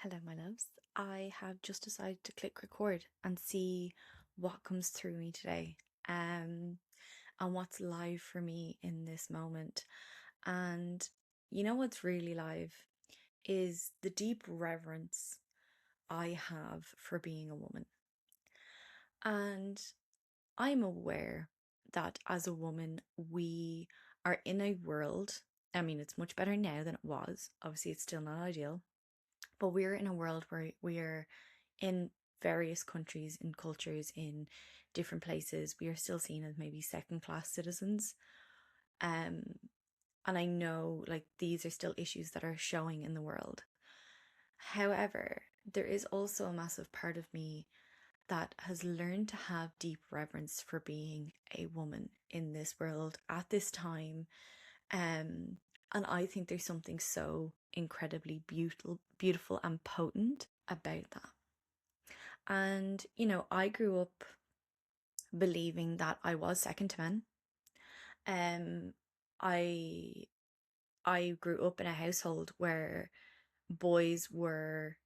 Hello, my loves. I have just decided to click record and see what comes through me today, and what's live for me in this moment. And you know what's really live is the deep reverence I have for being a woman. And I'm aware that as a woman, we are in a world. I mean, it's much better now than it was. Obviously, it's still not ideal, but we're in a world where we're in various countries, in cultures, in different places, we are still seen as maybe second class citizens. Um, and I know like these are still issues that are showing in the world. However, there is also a massive part of me that has learned to have deep reverence for being a woman in this world at this time. And I think there's something so incredibly beautiful and potent about that. And, I grew up believing that I was second to men. Um, I I grew up in a household where boys were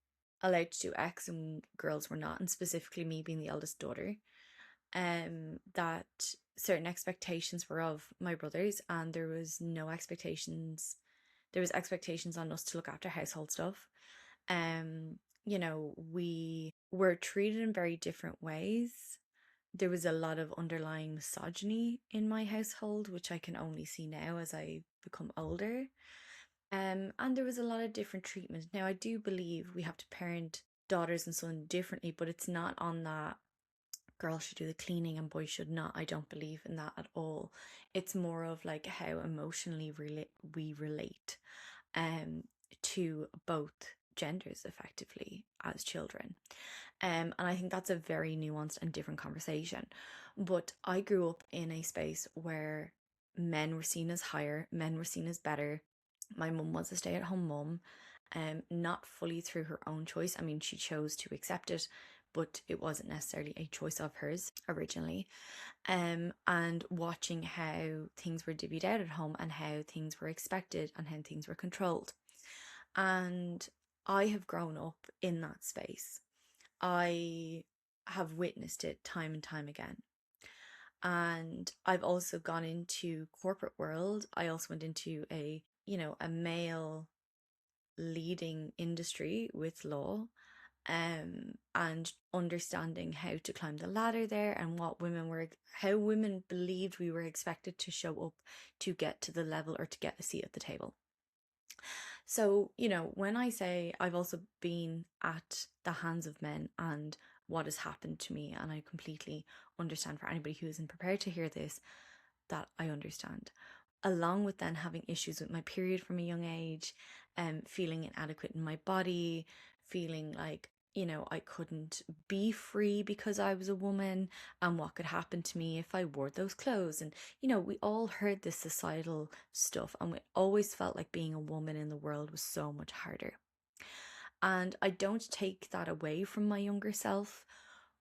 allowed to do X and girls were not, and specifically me being the eldest daughter. That certain expectations were of my brothers, and there was no expectations. There was expectations on us to look after household stuff. We were treated in very different ways. There was a lot of underlying misogyny in my household, which I can only see now as I become older. And there was a lot of different treatment. Now, I do believe we have to parent daughters and sons differently, but it's not on that girls should do the cleaning and boys should not. I don't believe in that at all. It's more of like how emotionally we relate to both genders effectively as children. And I think that's a very nuanced and different conversation. But I grew up in a space where men were seen as higher, men were seen as better. My mum was a stay-at-home mum, not fully through her own choice. I mean, she chose to accept it, but it wasn't necessarily a choice of hers originally. And watching how things were divvied out at home and how things were expected and how things were controlled. And I have grown up in that space. I have witnessed it time and time again. And I've also gone into corporate world. I also went into a male leading industry with law, and understanding how to climb the ladder there and how women believed we were expected to show up to get to the level or to get a seat at the table. So, when I say I've also been at the hands of men and what has happened to me, and I completely understand for anybody who isn't prepared to hear this, that I understand. Along with then having issues with my period from a young age, feeling inadequate in my body, feeling like I couldn't be free because I was a woman, and what could happen to me if I wore those clothes. And, we all heard this societal stuff, and we always felt like being a woman in the world was so much harder. And I don't take that away from my younger self.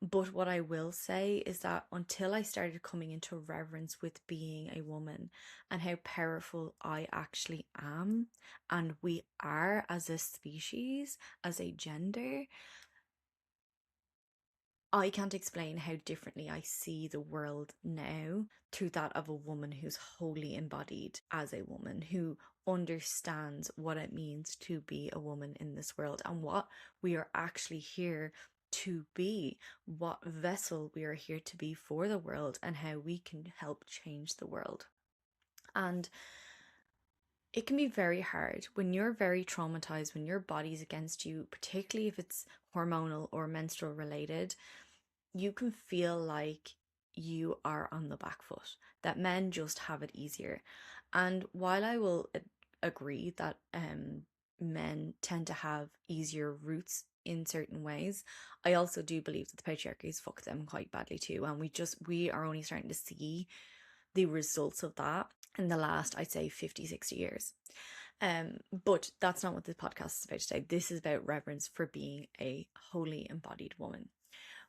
But what I will say is that until I started coming into reverence with being a woman and how powerful I actually am, and we are as a species, as a gender, I can't explain how differently I see the world now through that of a woman who's wholly embodied as a woman, who understands what it means to be a woman in this world and what we are actually here to be, what vessel we are here to be for the world, and how we can help change the world. And it can be very hard when you're very traumatized, when your body's against you, particularly if it's hormonal or menstrual related. You can feel like you are on the back foot, that men just have it easier. And while I will agree that men tend to have easier routes in certain ways, I also do believe that the patriarchy has fucked them quite badly too. And we are only starting to see the results of that in the last, I'd say, 50, 60 years. But that's not what this podcast is about today. This is about reverence for being a wholly embodied woman.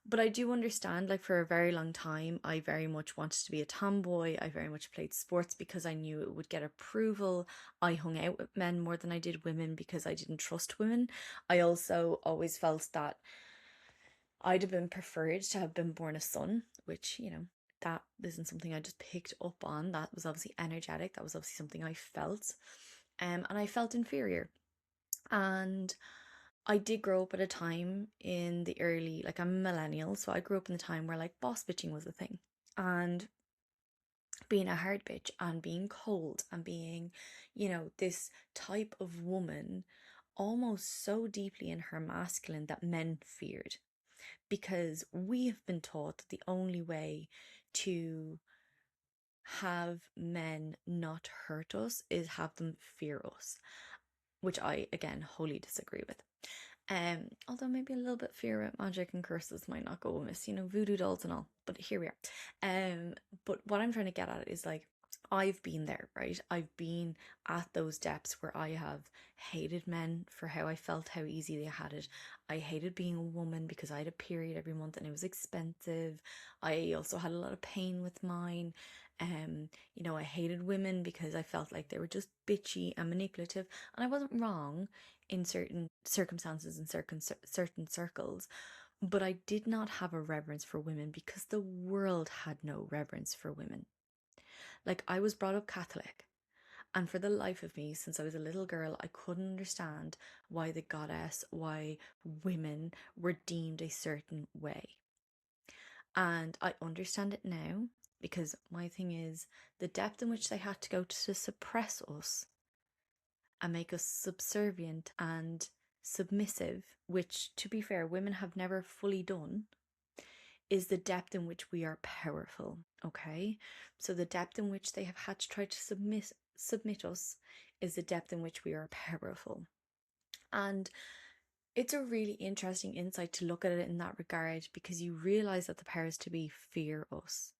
But I do understand, like, for a very long time, I very much wanted to be a tomboy. I very much played sports because I knew it would get approval. I hung out with men more than I did women because I didn't trust women. I also always felt that I'd have been preferred to have been born a son, which, that isn't something I just picked up on. That was obviously energetic. That was obviously something I felt. And I felt inferior. And I did grow up at a time in the early, like, I'm a millennial, so I grew up in the time where like boss bitching was a thing. And being a hard bitch and being cold and being, this type of woman almost so deeply in her masculine that men feared. Because we have been taught that the only way to have men not hurt us is have them fear us, which I again wholly disagree with. Although maybe a little bit fear at magic and curses might not go amiss, voodoo dolls and all. But here we are. But what I'm trying to get at is like I've been there, right? I've been at those depths where I have hated men for how I felt, how easy they had it. I hated being a woman because I had a period every month and it was expensive. I also had a lot of pain with mine. I hated women because I felt like they were just bitchy and manipulative. And I wasn't wrong in certain circumstances and certain circles, but I did not have a reverence for women because the world had no reverence for women. Like, I was brought up Catholic, and for the life of me, since I was a little girl, I couldn't understand why women were deemed a certain way. And I understand it now because my thing is the depth in which they had to go to suppress us and make us subservient and submissive, which, to be fair, women have never fully done, is the depth in which we are powerful. Okay, so the depth in which they have had to try to submit us is the depth in which we are powerful. And it's a really interesting insight to look at it in that regard, because you realize that the powers to be fear us.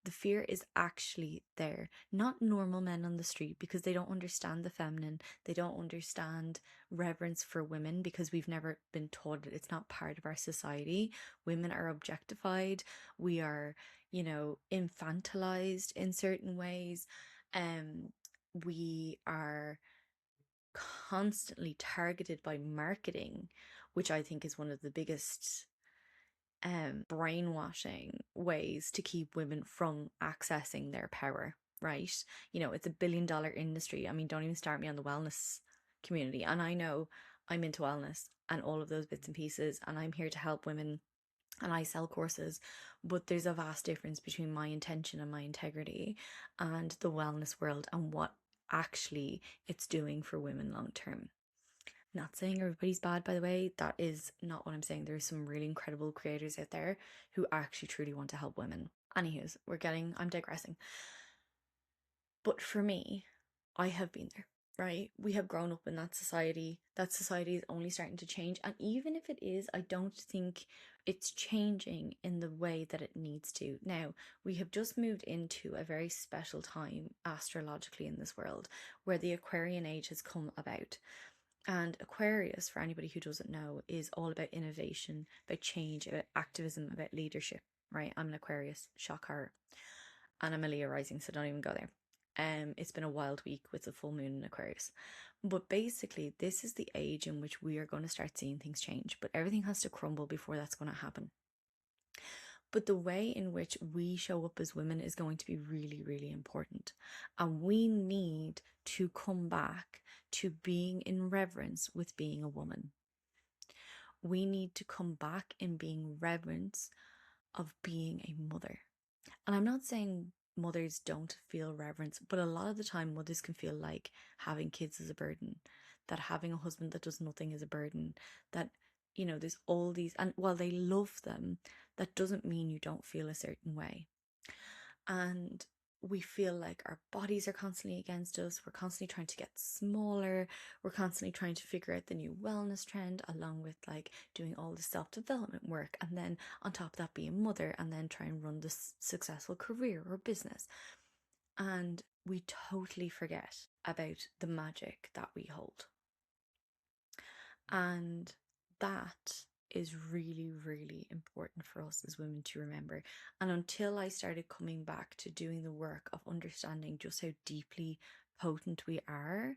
The fear is actually there, not normal men on the street, because they don't understand the feminine. They don't understand reverence for women because we've never been taught it. It's not part of our society. Women are objectified. We are, infantilized in certain ways. We are constantly targeted by marketing, which I think is one of the biggest brainwashing ways to keep women from accessing their power, right? It's $1 billion industry. I mean, don't even start me on the wellness community. And I know I'm into wellness and all of those bits and pieces, and I'm here to help women and I sell courses, but there's a vast difference between my intention and my integrity and the wellness world and what actually it's doing for women long term. Not saying everybody's bad, by the way. That is not what I'm saying. There's some really incredible creators out there who actually truly want to help women. Anywho's, I'm digressing. But for me, I have been there, right? We have grown up in that society. That society is only starting to change. And even if it is, I don't think it's changing in the way that it needs to. Now, we have just moved into a very special time astrologically in this world where the Aquarian age has come about. And Aquarius, for anybody who doesn't know, is all about innovation, about change, about activism, about leadership, right? I'm an Aquarius, shock horror. And I'm a Leo rising, so don't even go there. It's been a wild week with the full moon in Aquarius. But basically, this is the age in which we are going to start seeing things change. But everything has to crumble before that's going to happen. But the way in which we show up as women is going to be really, really important. And we need to come back to being in reverence with being a woman. We need to come back in being reverence of being a mother. And I'm not saying mothers don't feel reverence, but a lot of the time mothers can feel like having kids is a burden, that having a husband that does nothing is a burden, that there's all these, and while they love them, that doesn't mean you don't feel a certain way. And we feel like our bodies are constantly against us. We're constantly trying to get smaller. We're constantly trying to figure out the new wellness trend, along with like doing all the self-development work. And then on top of that, be a mother and then try and run this successful career or business. And we totally forget about the magic that we hold. And that is really, really important for us as women to remember. And until I started coming back to doing the work of understanding just how deeply potent we are,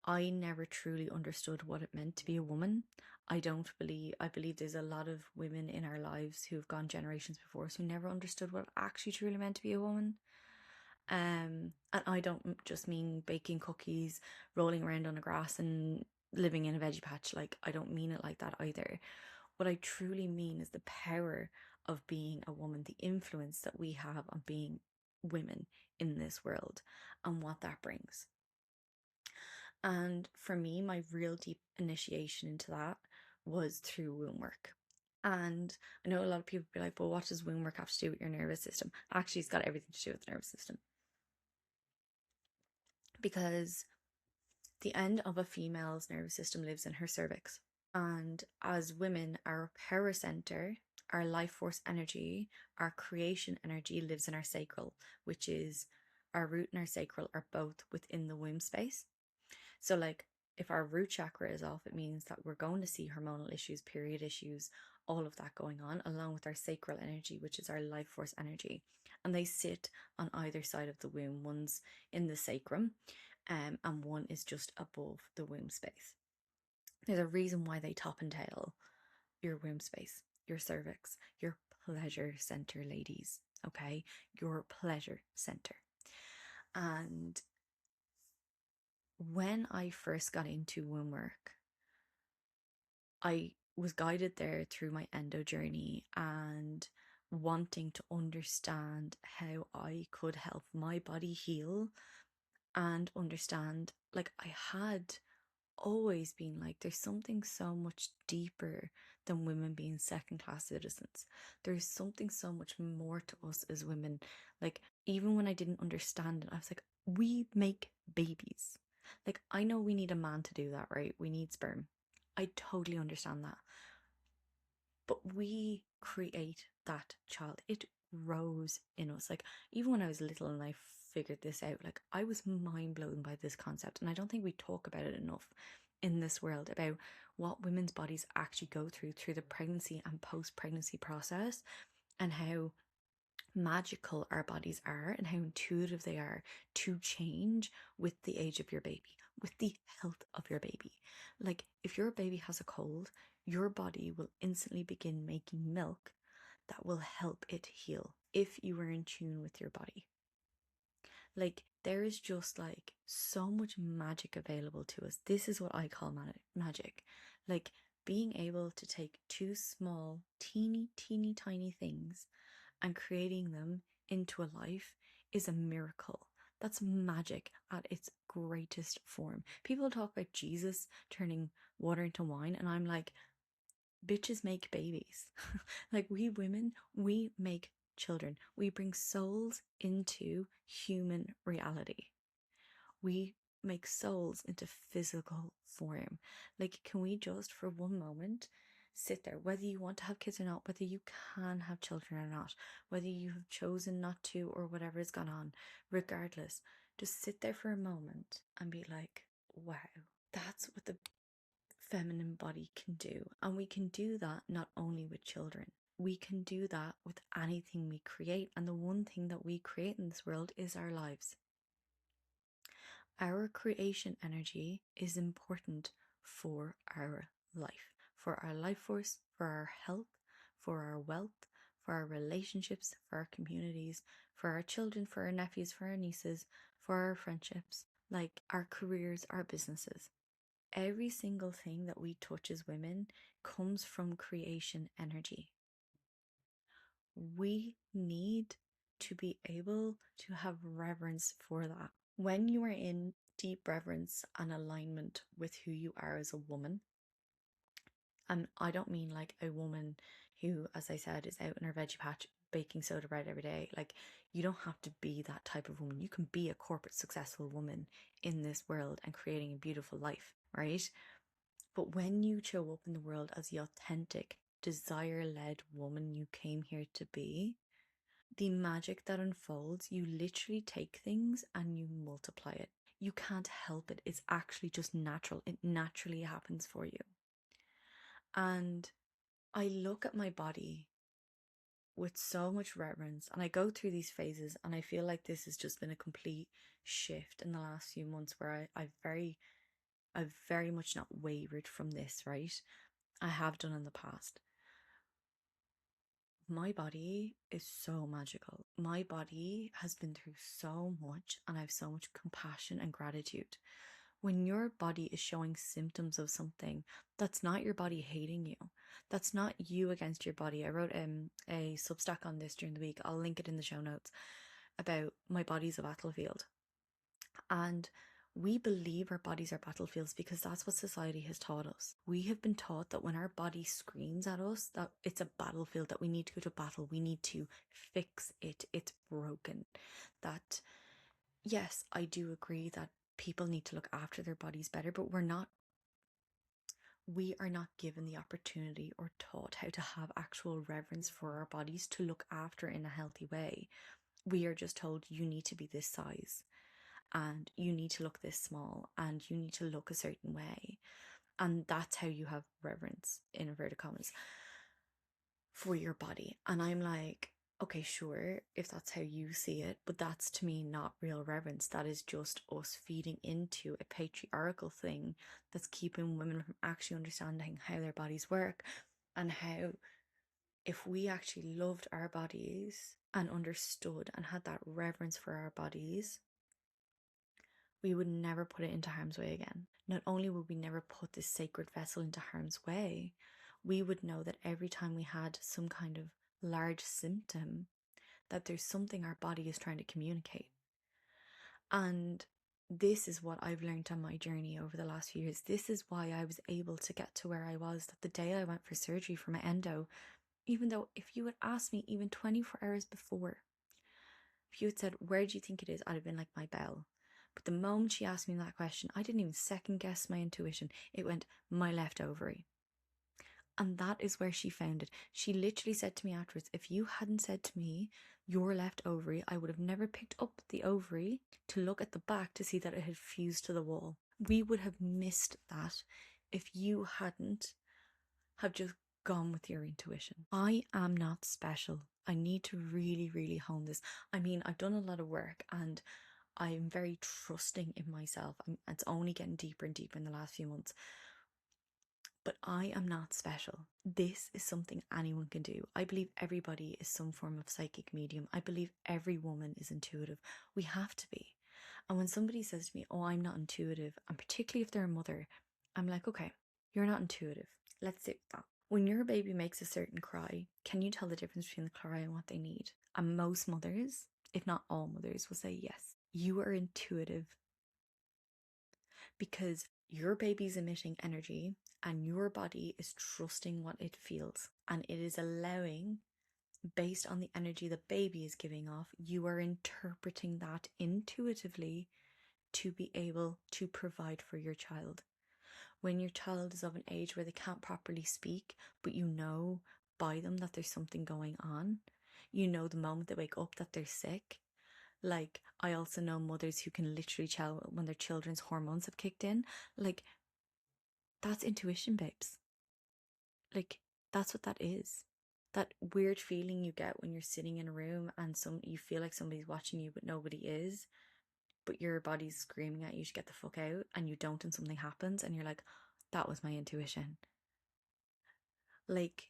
I never truly understood what it meant to be a woman. I believe there's a lot of women in our lives who have gone generations before us who never understood what it actually truly meant to be a woman. And I don't just mean baking cookies, rolling around on the grass, and living in a veggie patch. Like, I don't mean it like that either. What I truly mean is the power of being a woman, the influence that we have on being women in this world, and what that brings. And for me, my real deep initiation into that was through womb work. And I know a lot of people be like, well, what does womb work have to do with your nervous system? Actually, it's got everything to do with the nervous system. Because the end of a female's nervous system lives in her cervix. And as women, our power center, our life force energy, our creation energy lives in our sacral, which is our root and our sacral are both within the womb space. So, like, if our root chakra is off, it means that we're going to see hormonal issues, period issues, all of that going on, along with our sacral energy, which is our life force energy. And they sit on either side of the womb. One's in the sacrum, and one is just above the womb space. There's a reason why they top and tail your womb space, your cervix, your pleasure center, ladies. Okay, your pleasure center. And when I first got into womb work, I was guided there through my endo journey and wanting to understand how I could help my body heal and understand, like, I had always been like, there's something so much deeper than women being second class citizens. There's something so much more to us as women. Like, even when I didn't understand it, I was like, we make babies. Like, I know we need a man to do that, right? We need sperm. I totally understand that. But we create that child. It grows in us. Like, even when I was little and I figured this out, like, I was mind blown by this concept. And I don't think we talk about it enough in this world about what women's bodies actually go through the pregnancy and post-pregnancy process, and how magical our bodies are and how intuitive they are to change with the age of your baby, with the health of your baby. Like, if your baby has a cold, your body will instantly begin making milk that will help it heal if you are in tune with your body. Like, there is just like so much magic available to us. This is what I call magic. Like, being able to take two small, teeny tiny things and creating them into a life is a miracle. That's magic at its greatest form. People talk about Jesus turning water into wine, and I'm like, bitches make babies. Like, we women, we make children. We bring souls into human reality. We make souls into physical form. Like, can we just for one moment sit there, whether you want to have kids or not, whether you can have children or not, whether you have chosen not to or whatever has gone on, regardless, just sit there for a moment and be like, wow, that's what the feminine body can do. And we can do that not only with children, we can do that with anything we create. And the one thing that we create in this world is our lives. Our creation energy is important for our life, for our life force, for our health, for our wealth, for our relationships, for our communities, for our children, for our nephews, for our nieces, for our friendships, like our careers, our businesses. Every single thing that we touch as women comes from creation energy. We need to be able to have reverence for that. When you are in deep reverence and alignment with who you are as a woman, and I don't mean like a woman who, as I said, is out in her veggie patch baking soda bread every day. Like, you don't have to be that type of woman. You can be a corporate successful woman in this world and creating a beautiful life, right? But when you show up in the world as the authentic, desire-led woman you came here to be, the magic that unfolds, you literally take things and you multiply it. You can't help it. It's actually just natural. It naturally happens for you. And I look at my body with so much reverence, and I go through these phases, and I feel like this has just been a complete shift in the last few months where I've very much not wavered from this, right? I have done in the past. My body is so magical. My body has been through so much, and I have so much compassion and gratitude. When your body is showing symptoms of something, that's not your body hating you. That's not you against your body. I wrote a Substack on this during the week. I'll link it in the show notes about my body's a battlefield. And we believe our bodies are battlefields because that's what society has taught us. We have been taught that when our body screams at us, that it's a battlefield, that we need to go to battle, we need to fix it, it's broken. That, yes, I do agree that people need to look after their bodies better, but we are not given the opportunity or taught how to have actual reverence for our bodies to look after in a healthy way. We are just told you need to be this size, and you need to look this small, and you need to look a certain way. And that's how you have reverence, in inverted commas, for your body. And I'm like, okay, sure, if that's how you see it, but that's to me not real reverence. That is just us feeding into a patriarchal thing that's keeping women from actually understanding how their bodies work, and how if we actually loved our bodies and understood and had that reverence for our bodies, we would never put it into harm's way again. Not only would we never put this sacred vessel into harm's way, we would know that every time we had some kind of large symptom, that there's something our body is trying to communicate. And this is what I've learned on my journey over the last few years. This is why I was able to get to where I was, that the day I went for surgery for my endo, even though if you had asked me even 24 hours before, if you had said, where do you think it is? I'd have been like, my bell. But the moment she asked me that question, I didn't even second guess my intuition. It went, my left ovary. And that is where she found it. She literally said to me afterwards, if you hadn't said to me, your left ovary, I would have never picked up the ovary to look at the back to see that it had fused to the wall. We would have missed that if you hadn't have just gone with your intuition. I am not special. I need to really, really hone this. I mean, I've done a lot of work, and I'm very trusting in myself. It's only getting deeper and deeper in the last few months. But I am not special. This is something anyone can do. I believe everybody is some form of psychic medium. I believe every woman is intuitive. We have to be. And when somebody says to me, oh, I'm not intuitive, and particularly if they're a mother, I'm like, okay, you're not intuitive. Let's sit with that. When your baby makes a certain cry, can you tell the difference between the cry and what they need? And most mothers, if not all mothers, will say yes. You are intuitive because your baby's emitting energy and your body is trusting what it feels, and it is allowing, based on the energy the baby is giving off, you are interpreting that intuitively to be able to provide for your child. When your child is of an age where they can't properly speak, but you know by them that there's something going on, you know the moment they wake up that they're sick. Like, I also know mothers who can literally tell when their children's hormones have kicked in. Like, that's intuition, babes. Like, that's what that is. That weird feeling you get when you're sitting in a room and you feel like somebody's watching you but nobody is, but your body's screaming at you to get the fuck out, and you don't, and something happens and you're like, that was my intuition. Like,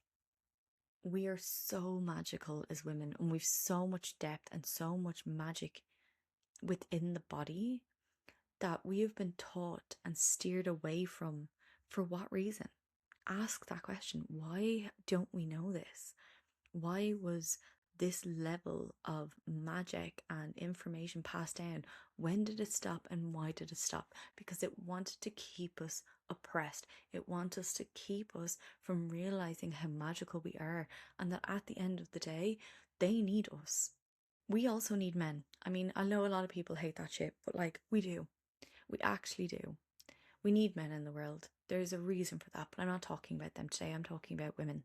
we are so magical as women, and we've so much depth and so much magic within the body that we have been taught and steered away from. For what reason? Ask that question. Why don't we know this? Why was this level of magic and information passed down? When did it stop, and why did it stop? Because it wanted to keep us oppressed. It wanted us to keep us from realizing how magical we are, and that at the end of the day, they need us. We also need men. I mean, I know a lot of people hate that shit, but like, we do. We actually do. We need men in the world. There's a reason for that, but I'm not talking about them today. I'm talking about women.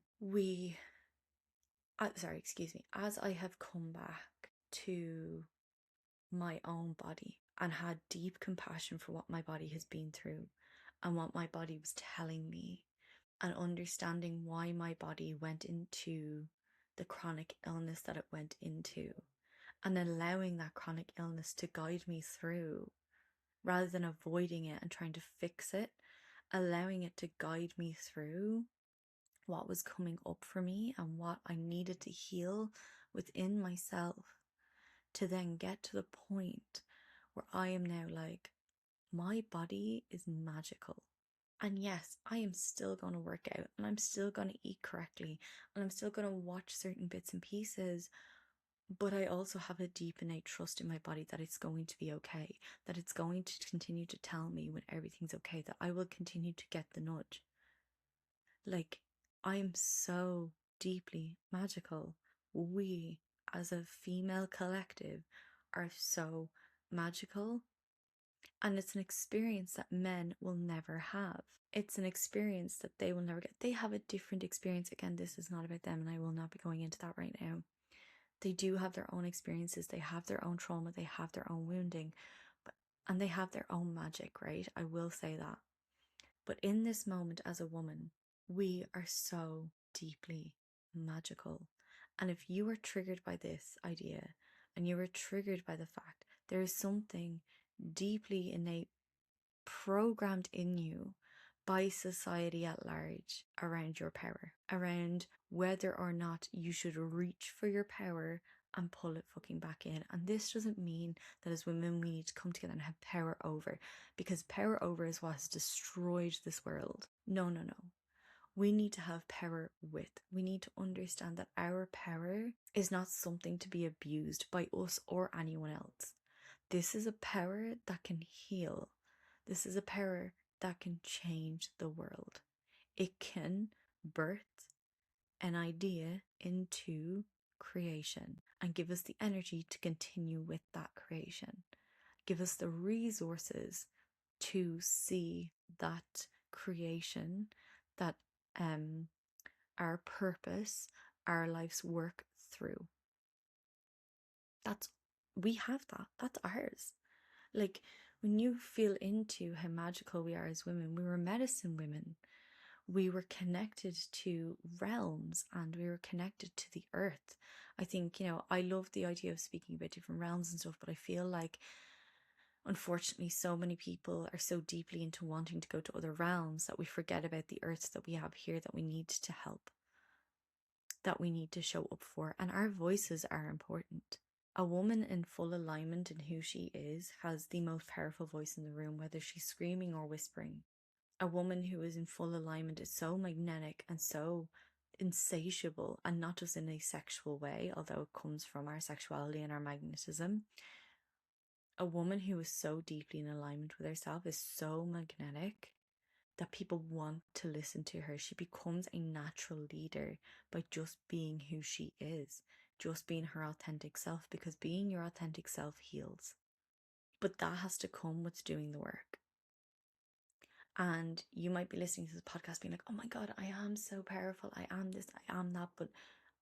As I have come back to my own body and had deep compassion for what my body has been through and what my body was telling me, and understanding why my body went into the chronic illness that it went into, and allowing that chronic illness to guide me through rather than avoiding it and trying to fix it, allowing it to guide me through what was coming up for me and what I needed to heal within myself, to then get to the point where I am now like, my body is magical. And yes, I am still going to work out, and I'm still going to eat correctly, and I'm still going to watch certain bits and pieces. But I also have a deep innate trust in my body that it's going to be okay, that it's going to continue to tell me when everything's okay, that I will continue to get the nudge. Like, I am so deeply magical. We, as a female collective, are so magical. And it's an experience that men will never have. It's an experience that they will never get. They have a different experience. Again, this is not about them, and I will not be going into that right now. They do have their own experiences. They have their own trauma. They have their own wounding. And they have their own magic, right? I will say that. But in this moment as a woman, we are so deeply magical. And if you are triggered by this idea, and you are triggered by the fact there is something deeply innate programmed in you by society at large around your power, around whether or not you should reach for your power and pull it fucking back in. And this doesn't mean that as women we need to come together and have power over, because power over is what has destroyed this world. No, no, no. We need to have power with. We need to understand that our power is not something to be abused by us or anyone else. This is a power that can heal. This is a power that can change the world. It can birth an idea into creation and give us the energy to continue with that creation. Give us the resources to see that creation, that our purpose, our life's work through. We have that. That's ours. Like, when you feel into how magical we are as women, we were medicine women. We were connected to realms and we were connected to the earth. I think, I love the idea of speaking about different realms and stuff, but I feel like, unfortunately, so many people are so deeply into wanting to go to other realms that we forget about the earth that we have here, that we need to help, that we need to show up for. And our voices are important. A woman in full alignment in who she is has the most powerful voice in the room, whether she's screaming or whispering. A woman who is in full alignment is so magnetic and so insatiable, and not just in a sexual way, although it comes from our sexuality and our magnetism. A woman who is so deeply in alignment with herself is so magnetic that people want to listen to her. She becomes a natural leader by just being who she is, just being her authentic self, because being your authentic self heals. But that has to come with doing the work. And you might be listening to this podcast being like, oh my God, I am so powerful. I am this, I am that. But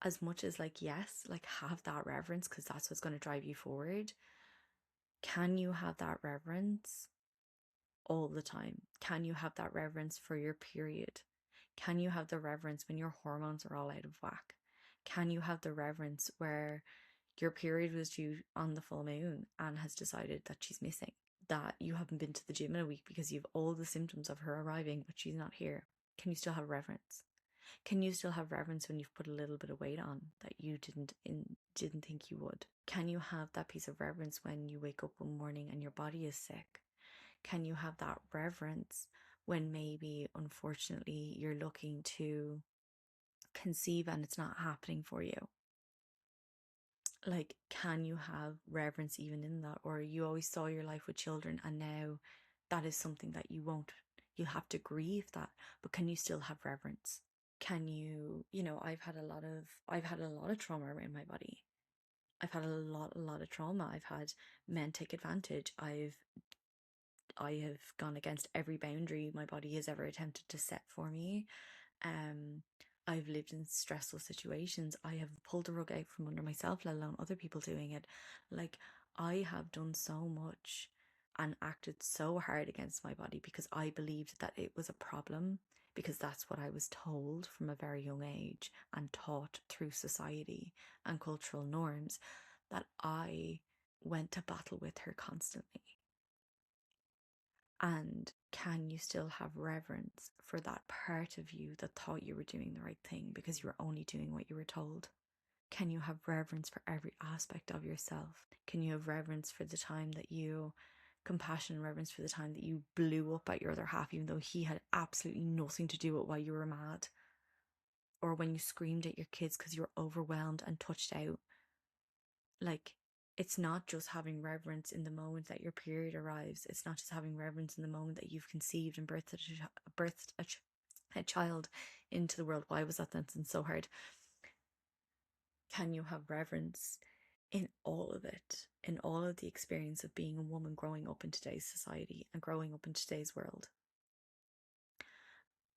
as much as yes, have that reverence, because that's what's going to drive you forward. Can you have that reverence all the time? Can you have that reverence for your period? Can you have the reverence when your hormones are all out of whack? Can you have the reverence where your period was due on the full moon and has decided that she's missing? That you haven't been to the gym in a week because you have all the symptoms of her arriving, but she's not here. Can you still have reverence? Can you still have reverence when you've put a little bit of weight on that you didn't think you would? Can you have that piece of reverence when you wake up one morning and your body is sick? Can you have that reverence when maybe, unfortunately, you're looking to conceive and it's not happening for you? Can you have reverence even in that? Or you always saw your life with children and now that is something that you have to grieve that, but can you still have reverence? Can you, I've had a lot of trauma around my body. I've had a lot of trauma. I've had men take advantage. I have gone against every boundary my body has ever attempted to set for me. I've lived in stressful situations. I have pulled the rug out from under myself, let alone other people doing it. I have done so much and acted so hard against my body because I believed that it was a problem, because that's what I was told from a very young age and taught through society and cultural norms, that I went to battle with her constantly. And can you still have reverence for that part of you that thought you were doing the right thing because you were only doing what you were told? Can you have reverence for every aspect of yourself? Can you have reverence for the time that you, compassion and reverence for the time that you blew up at your other half, even though he had absolutely nothing to do with why you were mad? Or when you screamed at your kids because you were overwhelmed and touched out? Like, it's not just having reverence in the moment that your period arrives. It's not just having reverence in the moment that you've conceived and birthed a child into the world. Why was that sentence so hard? Can you have reverence in all of it, in all of the experience of being a woman growing up in today's society and growing up in today's world?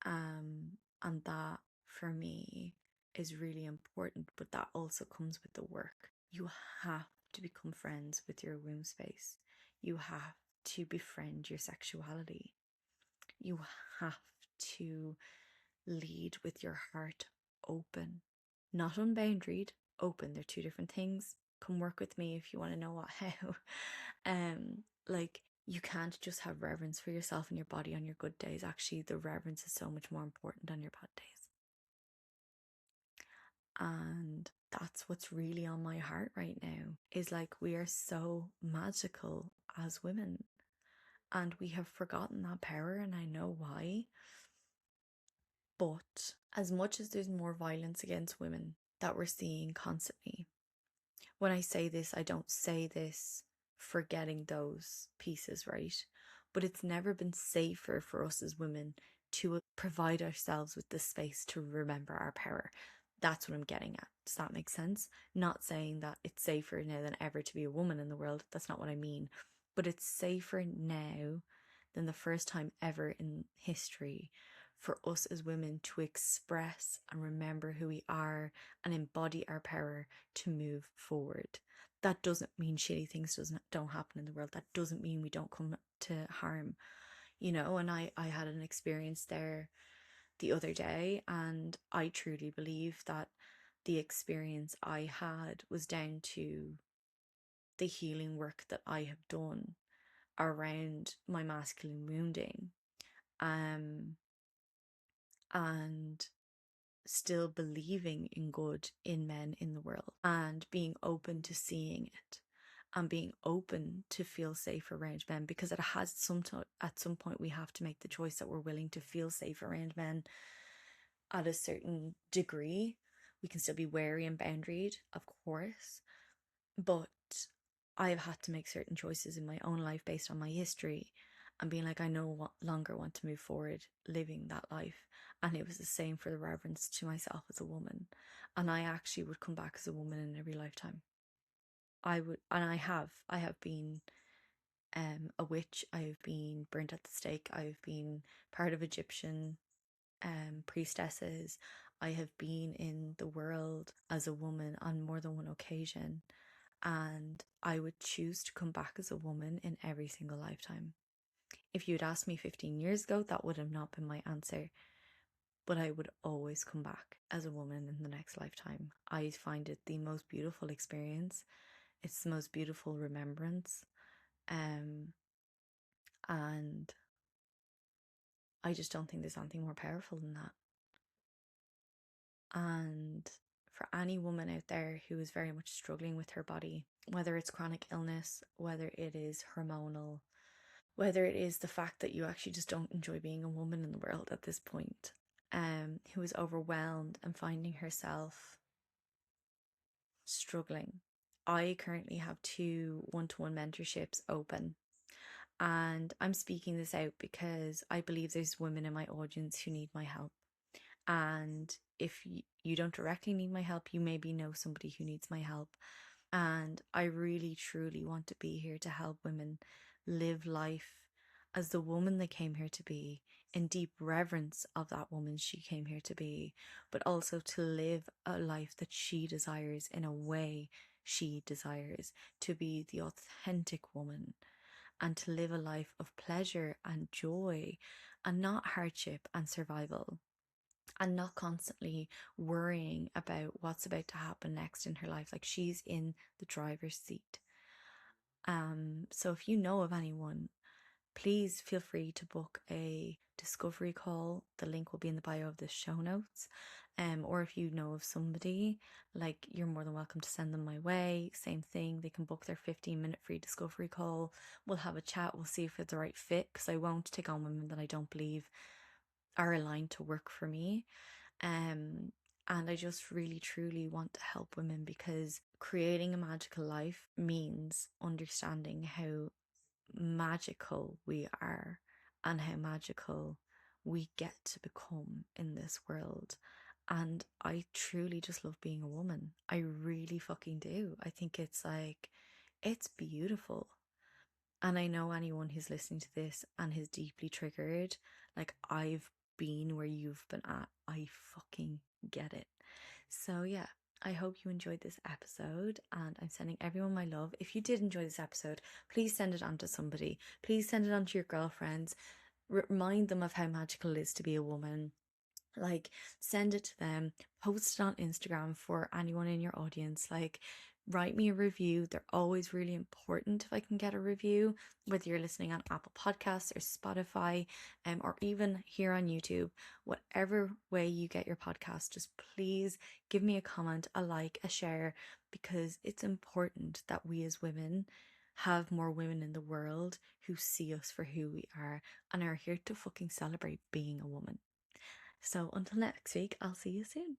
And that for me is really important, but that also comes with the work. You have to become friends with your womb space. You have to befriend your sexuality. You have to lead with your heart open, not unboundaried, open. They're two different things. Come work with me if you want to know what how. Like, you can't just have reverence for yourself and your body on your good days. Actually, the reverence is so much more important on your bad days. And that's what's really on my heart right now, is like, we are so magical as women and we have forgotten that power, and I know why. But as much as there's more violence against women that we're seeing constantly, when I say this, I don't say this forgetting those pieces, right? But it's never been safer for us as women to provide ourselves with the space to remember our power. That's what I'm getting at. Does that make sense? Not saying that it's safer now than ever to be a woman in the world. That's not what I mean. But it's safer now than the first time ever in history for us as women to express and remember who we are and embody our power to move forward. That doesn't mean shitty things don't happen in the world. That doesn't mean we don't come to harm, and I had an experience there the other day, and I truly believe that the experience I had was down to the healing work that I have done around my masculine wounding, and still believing in good in men in the world and being open to seeing it and being open to feel safe around men, because it has at some point we have to make the choice that we're willing to feel safe around men at a certain degree. We can still be wary and boundaried, of course, but I've had to make certain choices in my own life based on my history and being like, I no longer want to move forward living that life. And it was the same for the reverence to myself as a woman. And I actually would come back as a woman in every lifetime. I would, and I have been a witch. I have been burnt at the stake. I've been part of Egyptian priestesses. I have been in the world as a woman on more than one occasion, and I would choose to come back as a woman in every single lifetime. If you'd asked me 15 years ago, that would have not been my answer, but I would always come back as a woman in the next lifetime. I find it the most beautiful experience. It's the most beautiful remembrance. And I just don't think there's anything more powerful than that. And for any woman out there who is very much struggling with her body, whether it's chronic illness, whether it is hormonal, whether it is the fact that you actually just don't enjoy being a woman in the world at this point, who is overwhelmed and finding herself struggling. I currently have 2 one-to-one mentorships open, and I'm speaking this out because I believe there's women in my audience who need my help. And if you don't directly need my help, you maybe know somebody who needs my help. And I really, truly want to be here to help women live life as the woman they came here to be, in deep reverence of that woman she came here to be, but also to live a life that she desires in a way she desires, to be the authentic woman and to live a life of pleasure and joy and not hardship and survival, and not constantly worrying about what's about to happen next in her life. Like, she's in the driver's seat. So if you know of anyone, please feel free to book a discovery call. The link will be in the bio of the show notes. Or if you know of somebody, like, you're more than welcome to send them my way. Same thing, they can book their 15-minute free discovery call. We'll have a chat, we'll see if it's the right fit, because I won't take on women that I don't believe are aligned to work for me. And I just really truly want to help women, because creating a magical life means understanding how magical we are and how magical we get to become in this world. And I truly just love being a woman. I really fucking do. I think it's like, it's beautiful. And I know anyone who's listening to this and is deeply triggered, like, I've been where you've been at. I fucking get it. So, yeah, I hope you enjoyed this episode, and I'm sending everyone my love. If you did enjoy this episode, please send it on to somebody. Please send it on to your girlfriends. Remind them of how magical it is to be a woman. Like, send it to them, post it on Instagram for anyone in your audience. Like, write me a review. They're always really important if I can get a review, whether you're listening on Apple Podcasts or Spotify, or even here on YouTube. Whatever way you get your podcast, just please give me a comment, a like, a share, because it's important that we as women have more women in the world who see us for who we are and are here to fucking celebrate being a woman. So until next week, I'll see you soon.